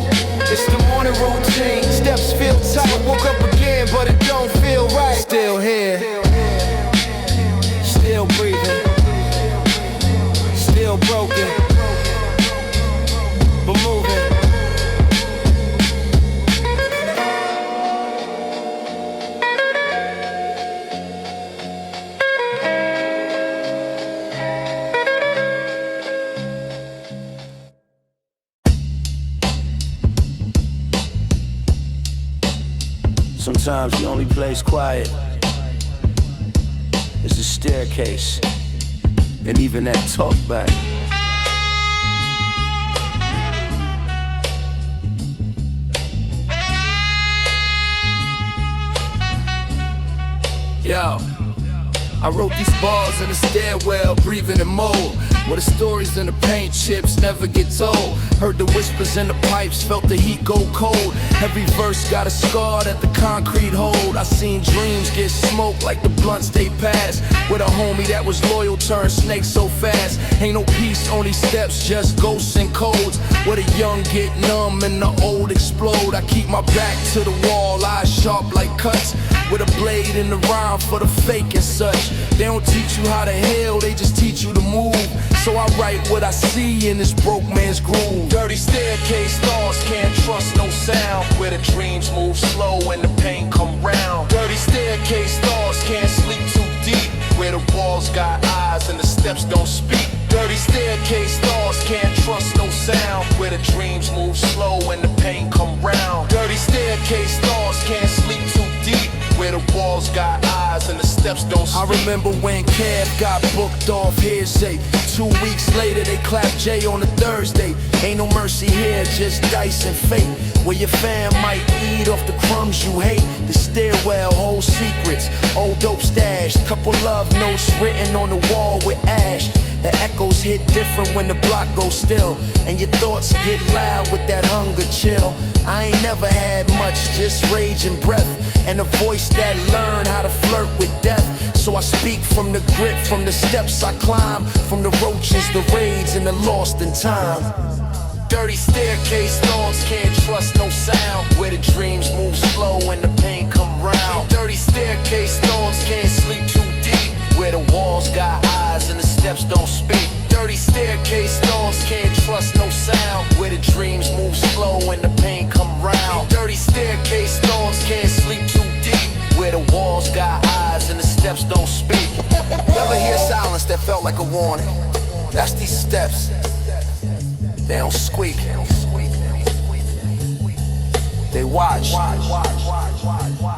Speaker 7: It's the morning routine, steps feel tight. Woke up again, but it don't feel right. Still here, still breathing, still broken, but moving.
Speaker 4: Sometimes the only place quiet is the staircase, and even that talk back. Yo, I wrote these bars in the stairwell, breathing in mold, where the stories in the paint chips never get told. Heard the whispers in the pipes, felt the heat go cold. Every verse got a scar that the concrete hold. I seen dreams get smoked like the blunts they passed. With a homie that was loyal turned snake so fast. Ain't no peace, only steps, just ghosts and codes. Where the young get numb and the old explode. I keep my back to the wall, eyes sharp like cuts, with a blade in the rhyme for the fake and such. They don't teach you how to heal, they just teach you to move. So I write what I see in this broke man's groove.
Speaker 9: Dirty staircase thoughts, can't trust no sound. Where the dreams move slow and the pain come round. Dirty staircase thoughts, can't sleep too deep. Where the walls got eyes and the steps don't speak. Dirty staircase thoughts, can't trust no sound. Where the dreams move slow and the pain come round. Dirty staircase thoughts, can't sleep too deep. Where the walls got eyes and the steps don't speak.
Speaker 4: I remember when Kev got booked off hearsay. 2 weeks later they clapped Jay on a Thursday. Ain't no mercy here, just dice and fate. Where your fam might eat off the crumbs you hate. The stairwell holds secrets, old dope stash. Couple love notes written on the wall with ash. The echoes hit different when the block goes still, and your thoughts get loud with that hunger chill. I ain't never had much, just rage and breath, and a voice that learned how to flirt with death. So I speak from the grit, from the steps I climb, from the roaches, the raids, and the lost in time.
Speaker 9: Dirty staircase thoughts, can't trust no sound. Where the dreams move slow and the pain come round. Dirty staircase thoughts, can't sleep too deep. Where the walls got eyes and the steps don't speak. Dirty staircase thoughts, can't trust no sound. Where the dreams move slow and the pain come round. Dirty staircase thoughts, can't sleep too deep. Where the walls got eyes and the steps don't speak.
Speaker 3: Never hear silence that felt like a warning. That's these steps. They don't squeak. They watch.
Speaker 9: I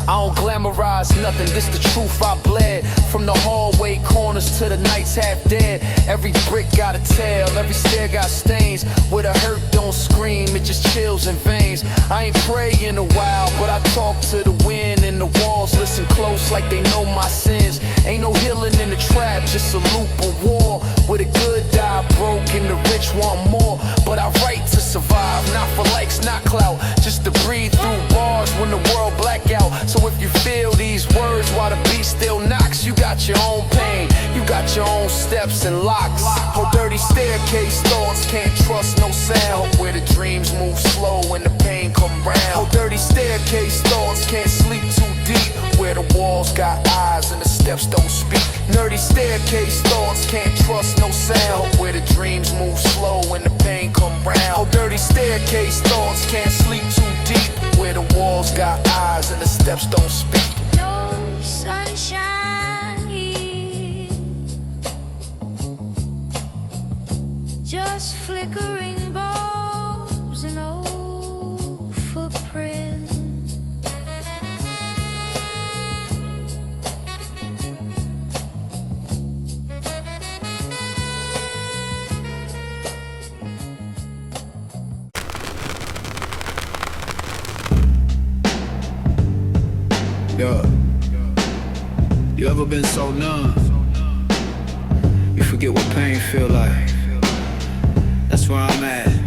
Speaker 9: don't glamorize nothing, this the truth I bled. From the hallway corners to the nights half dead. Every brick got a tale, every stair got stains. Where the hurt don't scream, it just chills in veins. I ain't pray in a while, but I talk to the wind and the walls listen close like they know my sins. Ain't no healing in the trap, just a loop of war. Where the good die broke and the rich want more. But I write to survive, not for likes, not clout. Just to breathe through bars when the world black out. So if you feel these words while the beat still knocks, you got your own pain, you got your own steps and locks. Oh, dirty staircase thoughts, can't trust no sound. Where the dreams move slow and the pain come round. Oh, dirty staircase thoughts, can't sleep too deep. Where the walls got eyes and the steps don't speak. Nerdy staircase thoughts, can't trust no sound. Where the dreams move slow and the pain come round. Oh, dirty staircase thoughts, can't sleep too deep. Where the walls got eyes and the steps don't speak.
Speaker 5: No sunshine here, just flickering bulbs and old footprints.
Speaker 10: Yo, you ever been so numb? You forget what pain feel like. That's where I'm at.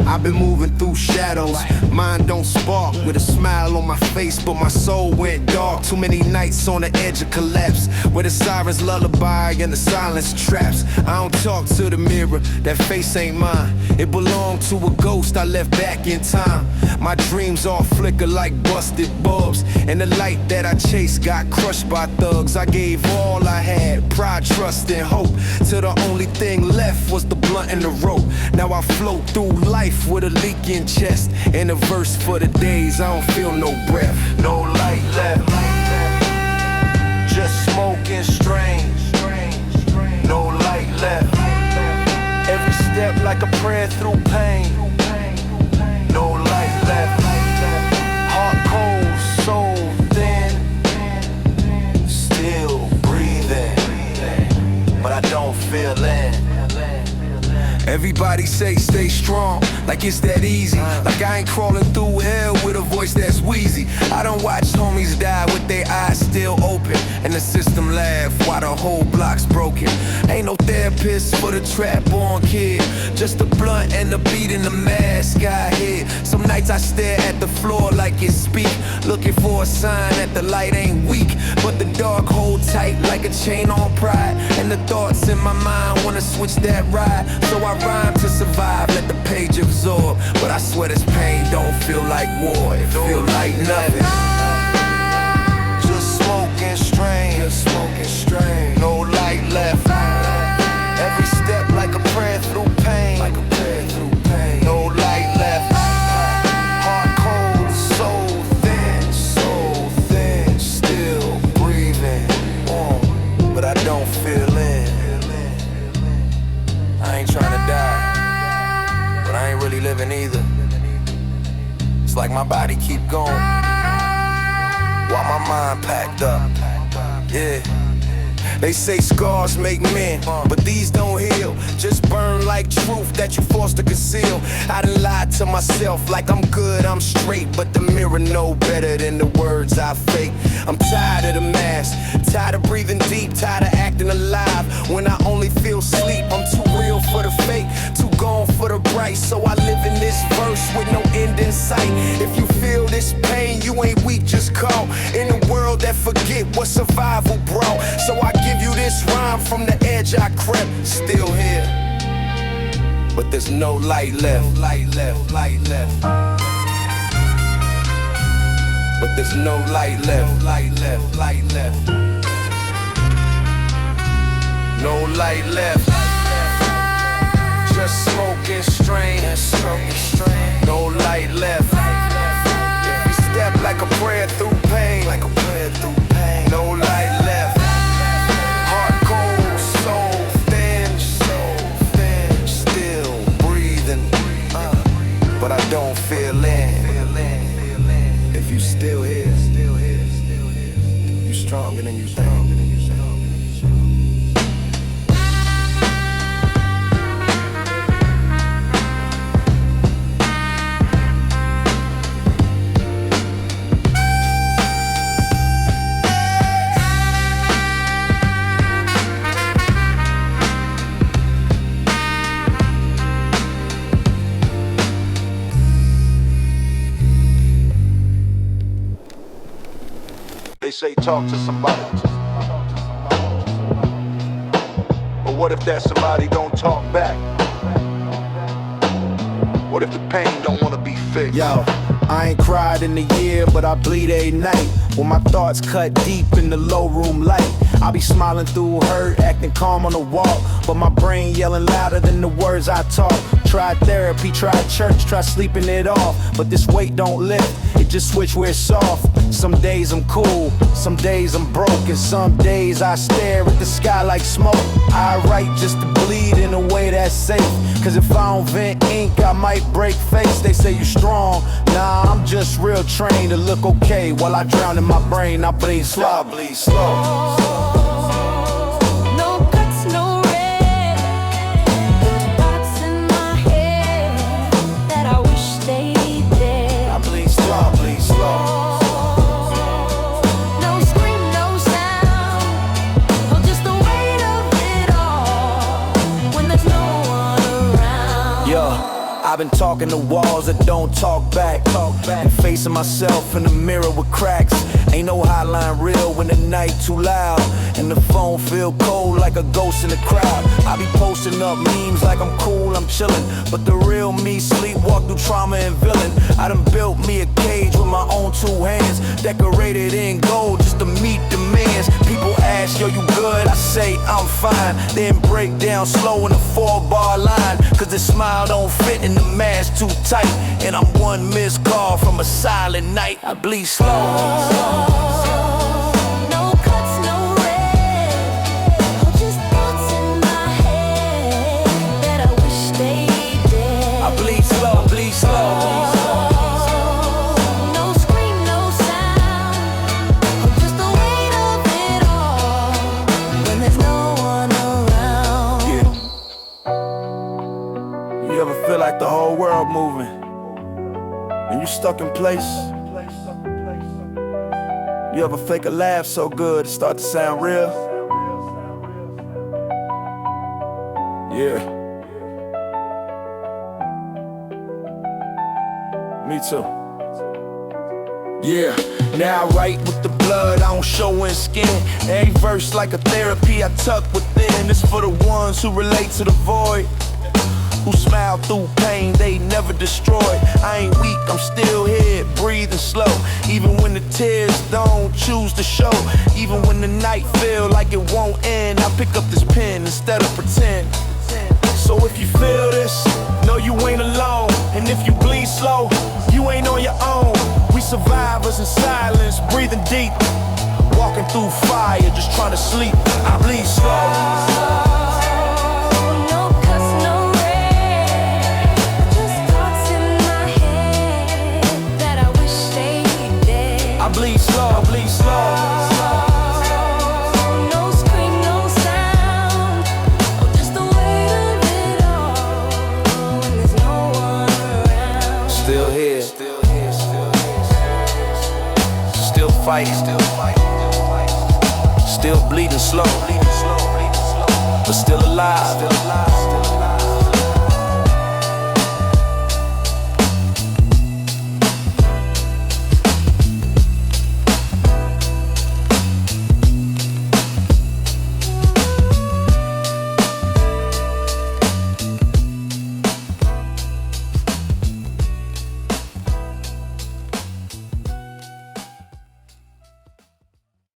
Speaker 3: I've been moving through shadows, mine don't spark. With a smile on my face, but my soul went dark. Too many nights on the edge of collapse, where the sirens lullaby and the silence traps. I don't talk to the mirror, that face ain't mine. It belonged to a ghost I left back in time. My dreams all flicker like busted bulbs, and the light that I chased got crushed by thugs. I gave all I had, pride, trust, and hope, till the only thing left was the blunt and the rope. Now I float through life with a leaking chest, and a verse for the days I don't feel no breath. No light left, just smoke and strain. No light left, every step like a prayer through pain. No light left, heart cold, soul thin, still breathing, but I don't feel in. Everybody say stay strong, like it's that easy. Like I ain't crawling through hell with a voice that's wheezy. I done watched homies die with their eyes still open, and the system laugh while the whole block's broken. Ain't no therapist for the trap-born kid, just a blunt and a beat in the mask I hid. Some nights I stare at the floor like it speak, looking for a sign that the light ain't weak, but the dark hold tight like a chain on pride. And the thoughts in my mind wanna switch that ride, so I rhyme to survive, let the page absorb. But I swear this pain don't feel like war, it feel like nothing. Just smoke and strain, no light left. Every step like a prayer through pain, no light left. Heart cold, soul thin, still breathing, but I don't feel in. I ain't tryna die, but I ain't really living either. It's like my body keep going, while my mind packed up. Yeah. They say scars make men, but these don't heal, just burn like truth that you forced to conceal. I done lied to myself like I'm good, I'm straight, but the mirror know better than the words I fake. I'm tired of the mask, tired of breathing deep, tired of acting alive when I only feel sleep. I'm too real for the fake, too gone for the bright, so I live in this verse with no end in sight. If you feel this pain, you ain't weak, just call. In a world that forget what survival brought, so I give you this rhyme from the edge I crept. Still here, but there's no light left. But there's no light left. No light left. Just smoke and strain. No light left. Every step like a prayer through pain. No light left. Heart cold, soul thin, still breathing, but I don't feel in. If you still here, you stronger than you think. They say talk to somebody, but what if that somebody don't talk back? What if the pain don't wanna be fixed? Yo, I ain't cried in a year, but I bleed every night. When my thoughts cut deep in the low room light, I be smiling through hurt, acting calm on the walk, but my brain yelling louder than the words I talk. Tried therapy, tried church, tried sleeping it off, but this weight don't lift, it just switch where it's soft. Some days I'm cool, some days I'm broke, and some days I stare at the sky like smoke. I write just to bleed in a way that's safe, cause if I don't vent ink, I might break face. They say you strong, nah, I'm just real trained to look okay. While I drown in my brain, I bleed slow.
Speaker 5: No
Speaker 4: been talking to walls that don't talk back. And facing myself in the mirror with cracks. Ain't no hotline real when the night too loud and the phone feel cold like a ghost in the crowd. I be posting up memes like I'm cool, I'm chillin', but the real me sleepwalk through trauma and villain. I done built me a cage with my own 2 hands, decorated in gold just to meet demands. People ask, yo, you good? I say I'm fine, then break down slow in a 4-bar line, cause the smile don't fit in the mask too tight, and I'm one missed call from a silent night. I bleed slow.
Speaker 5: No cuts, no red, oh, just thoughts in my head that I wish they did.
Speaker 4: I bleed slow, bleed slow.
Speaker 5: No scream, no sound, oh, just the weight of it all when there's no one around.
Speaker 4: Yeah. You ever feel like the whole world moving and you stuck in place? You ever fake a laugh so good it start to sound real? Yeah. Me too. Yeah, now I write with the blood, I don't show in skin. Every verse like a therapy I tuck within. It's for the ones who relate to the void, who smile through pain they never destroyed. I ain't weak, I'm still here, breathing slow. Even when the tears don't choose to show. Even when the night feel like it won't end, I pick up this pen instead of pretend. So if you feel this, know you ain't alone. And if you bleed slow, you ain't on your own. We survivors in silence, breathing deep, walking through fire, just trying to sleep. I bleed slow. Bleed slow, bleed slow.
Speaker 5: No scream, no sound, oh, just the weight of it all when there's no one around.
Speaker 4: Still here, still fighting, still bleeding slow, but still alive.